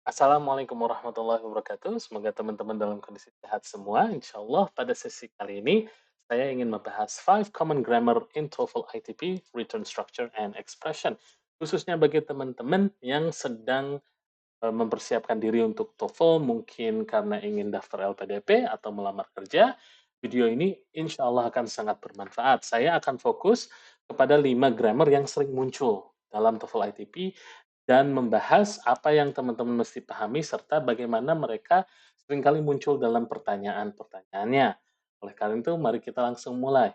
Assalamualaikum warahmatullahi wabarakatuh. Semoga teman-teman dalam kondisi sehat semua. Insya Allah pada sesi kali ini saya ingin membahas 5 common grammar in TOEFL ITP, Written Structure and Expression. Khususnya bagi teman-teman yang sedang mempersiapkan diri untuk TOEFL, mungkin karena ingin daftar LPDP atau melamar kerja, video ini insya Allah akan sangat bermanfaat. Saya akan fokus kepada 5 grammar yang sering muncul dalam TOEFL ITP dan membahas apa yang teman-teman mesti pahami serta bagaimana mereka seringkali muncul dalam pertanyaan-pertanyaannya. Oleh karena itu, mari kita langsung mulai.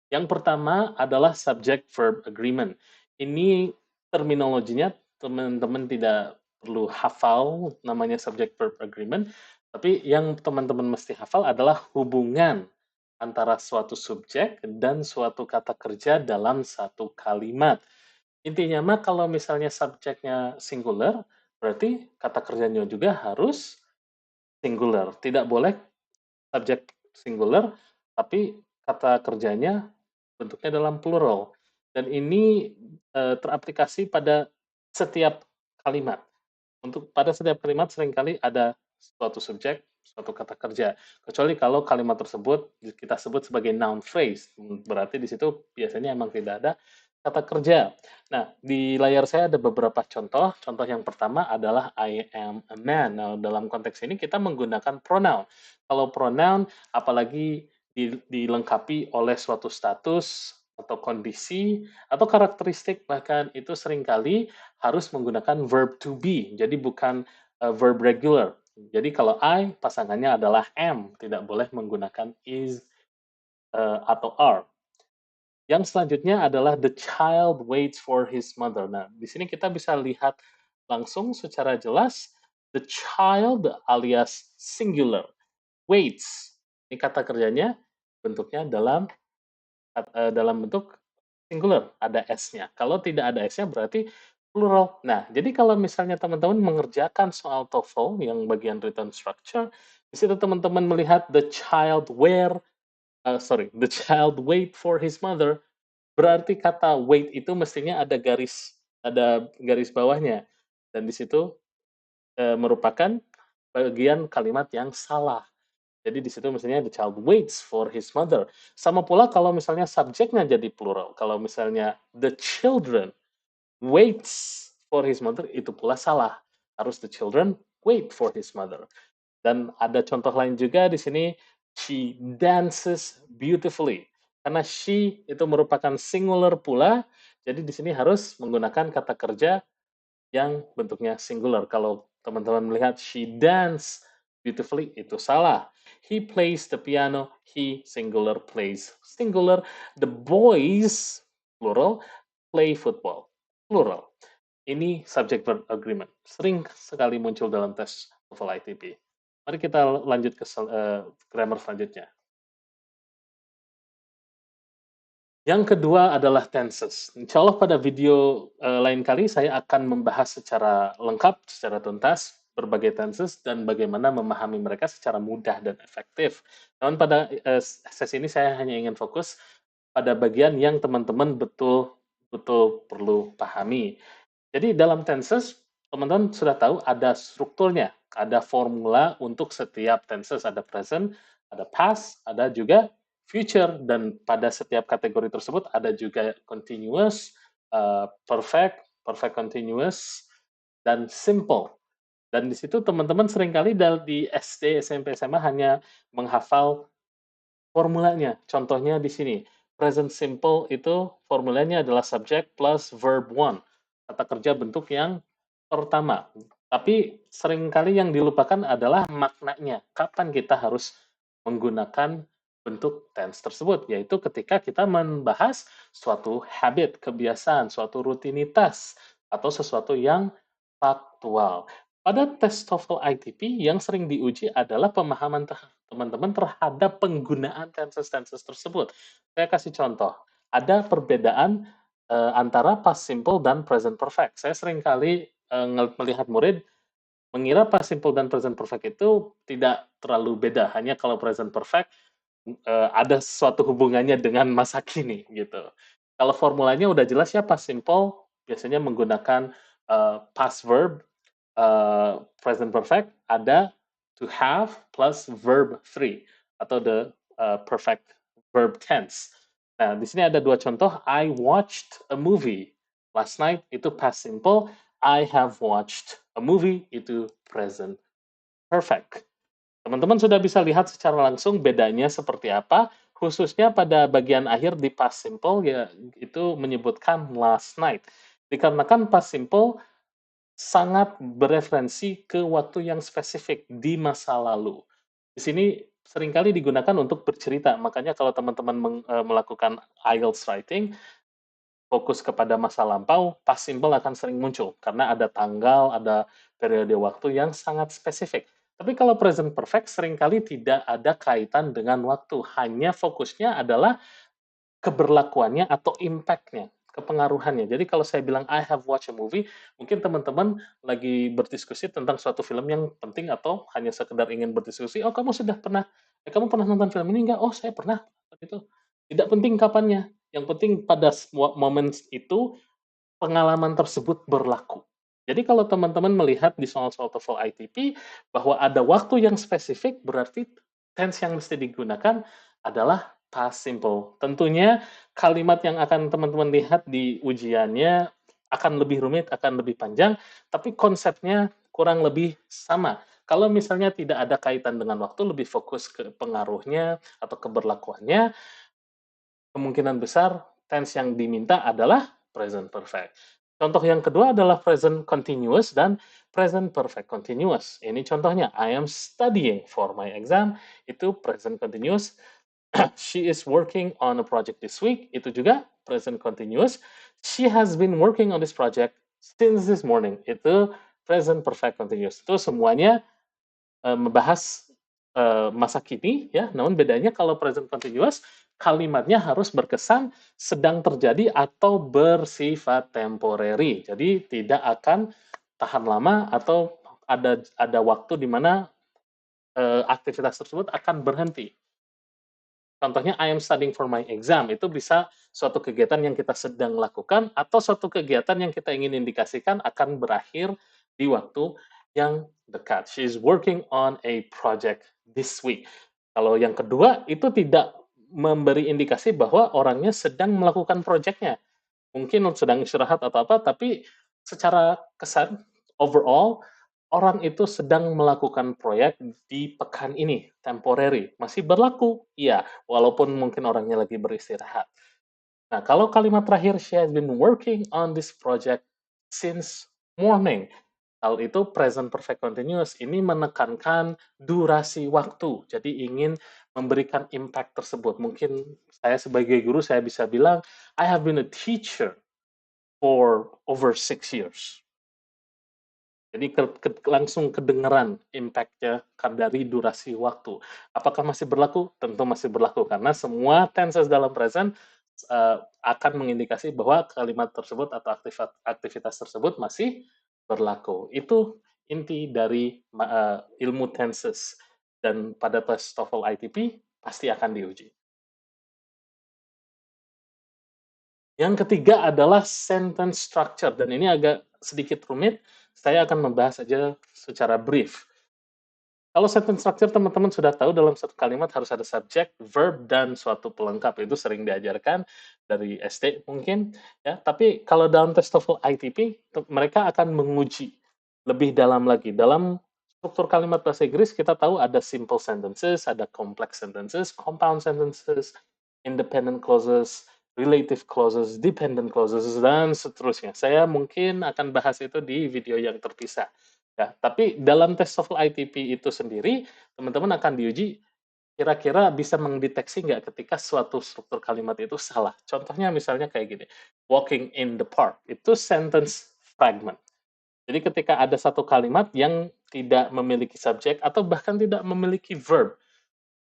Yang pertama adalah subject verb agreement. Ini terminologinya teman-teman tidak perlu hafal namanya subject verb agreement, tapi yang teman-teman mesti hafal adalah hubungan antara suatu subjek dan suatu kata kerja dalam satu kalimat. Intinya mah kalau misalnya subjeknya singular, berarti kata kerjanya juga harus singular. Tidak boleh subjek singular, tapi kata kerjanya bentuknya dalam plural. Dan ini teraplikasi pada setiap kalimat. Pada setiap kalimat seringkali ada suatu subjek, suatu kata kerja. Kecuali kalau kalimat tersebut kita sebut sebagai noun phrase, berarti di situ biasanya emang tidak ada kata kerja. Nah, di layar saya ada beberapa contoh. Contoh yang pertama adalah I am a man. Nah, dalam konteks ini kita menggunakan pronoun. Kalau pronoun, apalagi dilengkapi oleh suatu status atau kondisi atau karakteristik, bahkan itu seringkali harus menggunakan verb to be, jadi bukan verb regular. Jadi kalau I, pasangannya adalah am, tidak boleh menggunakan is atau are. Yang selanjutnya adalah the child waits for his mother. Nah, di sini kita bisa lihat langsung secara jelas the child alias singular waits. Ini kata kerjanya bentuknya dalam bentuk singular, ada S-nya. Kalau tidak ada S-nya berarti plural. Nah, jadi kalau misalnya teman-teman mengerjakan soal TOEFL yang bagian written structure, di situ teman-teman melihat the child wait for his mother, berarti kata wait itu mestinya ada garis bawahnya. Dan di situ merupakan bagian kalimat yang salah. Jadi di situ mestinya the child waits for his mother. Sama pula kalau misalnya subjeknya jadi plural. Kalau misalnya the children waits for his mother, itu pula salah. Harus the children wait for his mother. Dan ada contoh lain juga di sini, she dances beautifully. Karena she itu merupakan singular pula, jadi di sini harus menggunakan kata kerja yang bentuknya singular. Kalau teman-teman melihat she dance beautifully, itu salah. He plays the piano, he singular plays singular. The boys, plural, play football, plural. Ini subject verb agreement. Sering sekali muncul dalam tes TOEFL ITP. Mari kita lanjut ke grammar selanjutnya. Yang kedua adalah tenses. Insya Allah pada video lain kali saya akan membahas secara lengkap, secara tuntas, berbagai tenses dan bagaimana memahami mereka secara mudah dan efektif. Namun pada sesi ini saya hanya ingin fokus pada bagian yang teman-teman betul-betul perlu pahami. Jadi dalam tenses, teman-teman sudah tahu ada strukturnya, ada formula untuk setiap tenses, ada present, ada past, ada juga future, dan pada setiap kategori tersebut ada juga continuous, perfect, perfect continuous, dan simple. Dan di situ teman-teman seringkali di SD, SMP, SMA hanya menghafal formulanya. Contohnya di sini, present simple itu formulanya adalah subject plus verb one, kata kerja bentuk yang pertama. Tapi seringkali yang dilupakan adalah maknanya. Kapan kita harus menggunakan bentuk tense tersebut, yaitu ketika kita membahas suatu habit, kebiasaan, suatu rutinitas, atau sesuatu yang faktual. Pada tes TOEFL ITP yang sering diuji adalah pemahaman teman-teman terhadap penggunaan tenses-tenses tersebut. Saya kasih contoh, ada perbedaan antara past simple dan present perfect. Saya sering kali melihat murid mengira past simple dan present perfect itu tidak terlalu beda, hanya kalau present perfect ada suatu hubungannya dengan masa kini gitu. Kalau formulanya udah jelas ya past simple biasanya menggunakan past verb, present perfect, ada to have plus verb 3 atau the perfect verb tense. Nah, di sini ada dua contoh. I watched a movie last night, itu past simple. I have watched a movie, itu present perfect. Teman-teman sudah bisa lihat secara langsung bedanya seperti apa, khususnya pada bagian akhir di past simple, ya itu menyebutkan last night. Dikarenakan past simple sangat bereferensi ke waktu yang spesifik di masa lalu. Di sini seringkali digunakan untuk bercerita, makanya kalau teman-teman melakukan IELTS writing, fokus kepada masa lampau, past simple akan sering muncul karena ada tanggal, ada periode waktu yang sangat spesifik. Tapi kalau present perfect seringkali tidak ada kaitan dengan waktu, hanya fokusnya adalah keberlakuannya atau impact-nya, kepengaruhannya. Jadi kalau saya bilang I have watched a movie, mungkin teman-teman lagi berdiskusi tentang suatu film yang penting atau hanya sekedar ingin berdiskusi, "Oh, kamu pernah nonton film ini nggak?" "Oh, saya pernah." Itu. Tidak penting kapannya, yang penting pada momen itu pengalaman tersebut berlaku. Jadi kalau teman-teman melihat di soal-soal TOEFL ITP bahwa ada waktu yang spesifik, berarti tense yang mesti digunakan adalah past simple. Tentunya kalimat yang akan teman-teman lihat di ujiannya akan lebih rumit, akan lebih panjang, tapi konsepnya kurang lebih sama. Kalau misalnya tidak ada kaitan dengan waktu, lebih fokus ke pengaruhnya atau keberlakuannya, kemungkinan besar tense yang diminta adalah present perfect. Contoh yang kedua adalah present continuous dan present perfect continuous. Ini contohnya, I am studying for my exam, itu present continuous. She is working on a project this week, itu juga present continuous. She has been working on this project since this morning, itu present perfect continuous. Itu semuanya membahas masa kini, ya. Namun bedanya kalau present continuous, kalimatnya harus berkesan sedang terjadi atau bersifat temporary. Jadi tidak akan tahan lama atau ada waktu di mana aktivitas tersebut akan berhenti. Contohnya, I am studying for my exam, itu bisa suatu kegiatan yang kita sedang lakukan atau suatu kegiatan yang kita ingin indikasikan akan berakhir di waktu yang dekat. She is working on a project this week. Kalau yang kedua, itu tidak memberi indikasi bahwa orangnya sedang melakukan proyeknya. Mungkin sedang istirahat atau apa, tapi secara kesan, overall, orang itu sedang melakukan proyek di pekan ini, temporary. Masih berlaku? Iya, walaupun mungkin orangnya lagi beristirahat. Nah, kalau kalimat terakhir, she has been working on this project since morning. Hal itu present perfect continuous. Ini menekankan durasi waktu. Jadi ingin memberikan impact tersebut. Mungkin saya sebagai guru, saya bisa bilang, I have been a teacher for over 6 years. Jadi langsung kedengeran impact-nya dari durasi waktu. Apakah masih berlaku? Tentu masih berlaku karena semua tenses dalam present akan mengindikasi bahwa kalimat tersebut atau aktivitas tersebut masih berlaku. Itu inti dari ilmu tenses dan pada tes TOEFL ITP pasti akan diuji. Yang ketiga adalah sentence structure, dan ini agak sedikit rumit, saya akan membahas saja secara brief. Kalau sentence structure teman-teman sudah tahu dalam satu kalimat harus ada subject, verb, dan suatu pelengkap. Itu sering diajarkan dari SD mungkin, ya. Tapi kalau dalam tes TOEFL ITP, mereka akan menguji lebih dalam lagi. Dalam struktur kalimat bahasa Inggris kita tahu ada simple sentences, ada complex sentences, compound sentences, independent clauses, relative clauses, dependent clauses, dan seterusnya. Saya mungkin akan bahas itu di video yang terpisah. Ya, tapi dalam tes TOEFL ITP itu sendiri, teman-teman akan diuji kira-kira bisa mendeteksi nggak ketika suatu struktur kalimat itu salah. Contohnya misalnya kayak gini, walking in the park, itu sentence fragment. Jadi ketika ada satu kalimat yang tidak memiliki subjek atau bahkan tidak memiliki verb,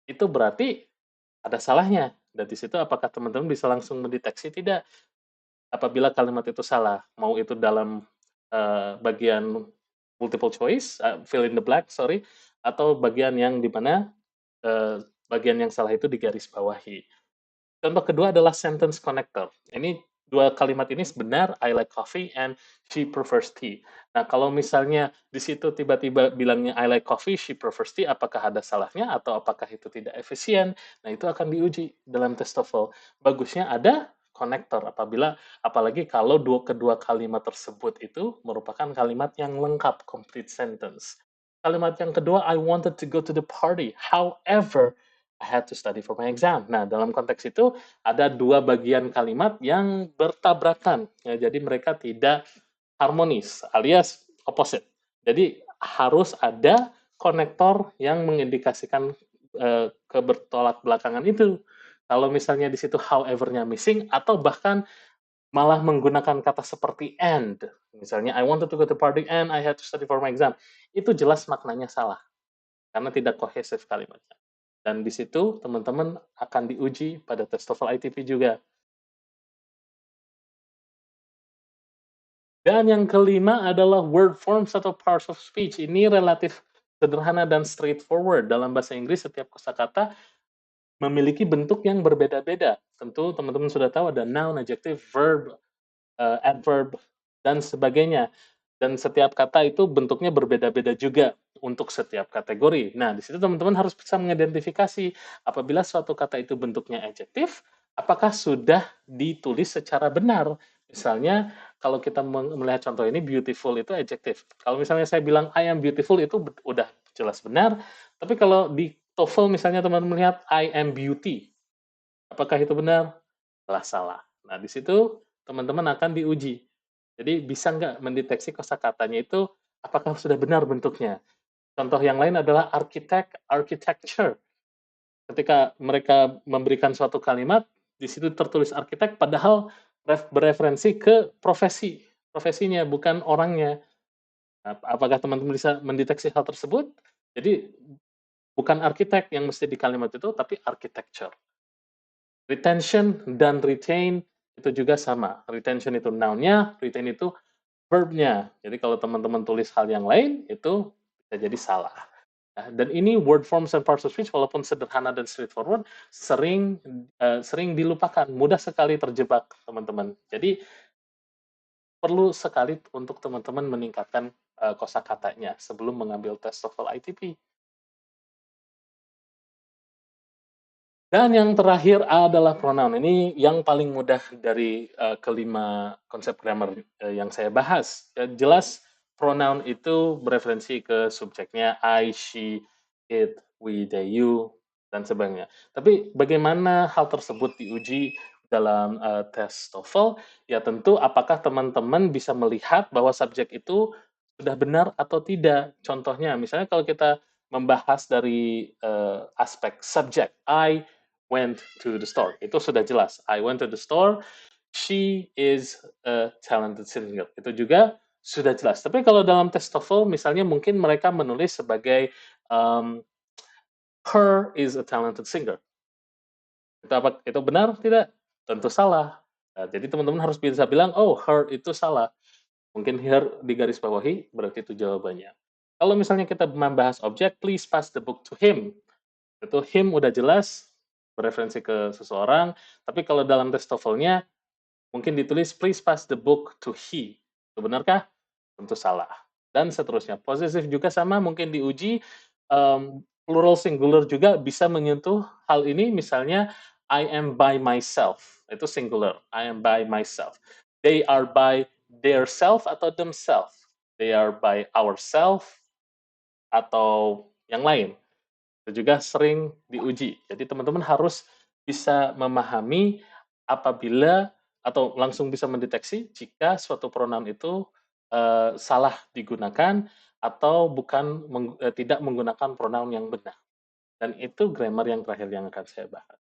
itu berarti ada salahnya. Dan di situ apakah teman-teman bisa langsung mendeteksi? Tidak. Apabila kalimat itu salah, mau itu dalam bagian multiple choice, fill in the blank, sorry, atau bagian yang di mana bagian yang salah itu digarisbawahi. Contoh kedua adalah sentence connector. Ini dua kalimat ini benar, I like coffee and she prefers tea. Nah, kalau misalnya di situ tiba-tiba bilangnya I like coffee, she prefers tea, apakah ada salahnya atau apakah itu tidak efisien? Nah, itu akan diuji dalam tes TOEFL. Bagusnya ada konektor apabila apalagi kalau kedua kalimat tersebut itu merupakan kalimat yang lengkap, complete sentence. Kalimat yang kedua, I wanted to go to the party. However, I had to study for my exam. Nah, dalam konteks itu ada dua bagian kalimat yang bertabrakan. Ya, jadi mereka tidak harmonis, alias opposite. Jadi harus ada konektor yang mengindikasikan kebertolak belakangan itu. Kalau misalnya di situ however-nya missing atau bahkan malah menggunakan kata seperti and. Misalnya I wanted to go to party and I had to study for my exam. Itu jelas maknanya salah karena tidak kohesif kalimatnya. Dan di situ teman-teman akan diuji pada tes TOEFL ITP juga. Dan yang kelima adalah word forms atau parts of speech. Ini relatif sederhana dan straightforward. Dalam bahasa Inggris, setiap kosakata memiliki bentuk yang berbeda-beda. Tentu teman-teman sudah tahu ada noun, adjective, verb, adverb, dan sebagainya. Dan setiap kata itu bentuknya berbeda-beda juga untuk setiap kategori. Nah, di situ teman-teman harus bisa mengidentifikasi apabila suatu kata itu bentuknya adjektif, apakah sudah ditulis secara benar. Misalnya, kalau kita melihat contoh ini, beautiful itu adjektif. Kalau misalnya saya bilang I am beautiful, itu udah jelas benar. Tapi kalau di TOEFL misalnya teman-teman melihat I am beauty, apakah itu benar? Jelas salah. Nah, di situ teman-teman akan diuji. Jadi bisa nggak mendeteksi kosakatanya itu apakah sudah benar bentuknya. Contoh yang lain adalah architect, architecture. Ketika mereka memberikan suatu kalimat, di situ tertulis arsitek, padahal bereferensi ke profesinya, bukan orangnya. Apakah teman-teman bisa mendeteksi hal tersebut? Jadi bukan arsitek yang mesti di kalimat itu, tapi architecture. Retention dan retain itu juga sama. Retention itu noun-nya, retain itu verb-nya. Jadi kalau teman-teman tulis hal yang lain, itu bisa jadi salah. Nah, dan ini word forms and parts of speech walaupun sederhana dan straightforward sering dilupakan, mudah sekali terjebak teman-teman. Jadi perlu sekali untuk teman-teman meningkatkan kosakatanya sebelum mengambil tes TOEFL ITP. Dan yang terakhir adalah pronoun. Ini yang paling mudah dari kelima konsep grammar yang saya bahas. Jelas pronoun itu bereferensi ke subjeknya I, she, it, we, they, you, dan sebagainya. Tapi bagaimana hal tersebut diuji dalam tes TOEFL? Ya tentu apakah teman-teman bisa melihat bahwa subjek itu sudah benar atau tidak. Contohnya, misalnya kalau kita membahas dari aspek subjek, I went to the store. Itu sudah jelas. I went to the store. She is a talented singer. Itu juga sudah jelas. Tapi kalau dalam tes TOEFL, misalnya mungkin mereka menulis sebagai her is a talented singer. Itu benar tidak? Tentu salah. Nah, jadi teman-teman harus bisa bilang, oh her itu salah. Mungkin her digaris bawahi, berarti itu jawabannya. Kalau misalnya kita membahas objek, please pass the book to him. Itu him udah jelas, bereferensi ke seseorang, tapi kalau dalam tes TOEFL-nya, mungkin ditulis, please pass the book to he. Itu benarkah? Tentu salah. Dan seterusnya. Possessive juga sama, mungkin diuji, plural singular juga bisa menyentuh hal ini, misalnya, I am by myself. Itu singular. I am by myself. They are by their self atau themselves. They are by ourselves atau yang lain. Itu juga sering diuji. Jadi teman-teman harus bisa memahami apabila atau langsung bisa mendeteksi jika suatu pronoun itu salah digunakan atau tidak menggunakan pronoun yang benar. Dan itu grammar yang terakhir yang akan saya bahas.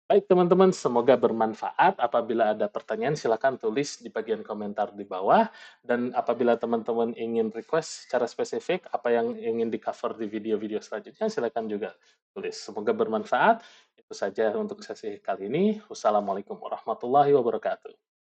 Baik teman-teman, semoga bermanfaat. Apabila ada pertanyaan, silakan tulis di bagian komentar di bawah. Dan apabila teman-teman ingin request secara spesifik, apa yang ingin di-cover di video-video selanjutnya, silakan juga tulis. Semoga bermanfaat. Itu saja untuk sesi kali ini. Wassalamualaikum warahmatullahi wabarakatuh.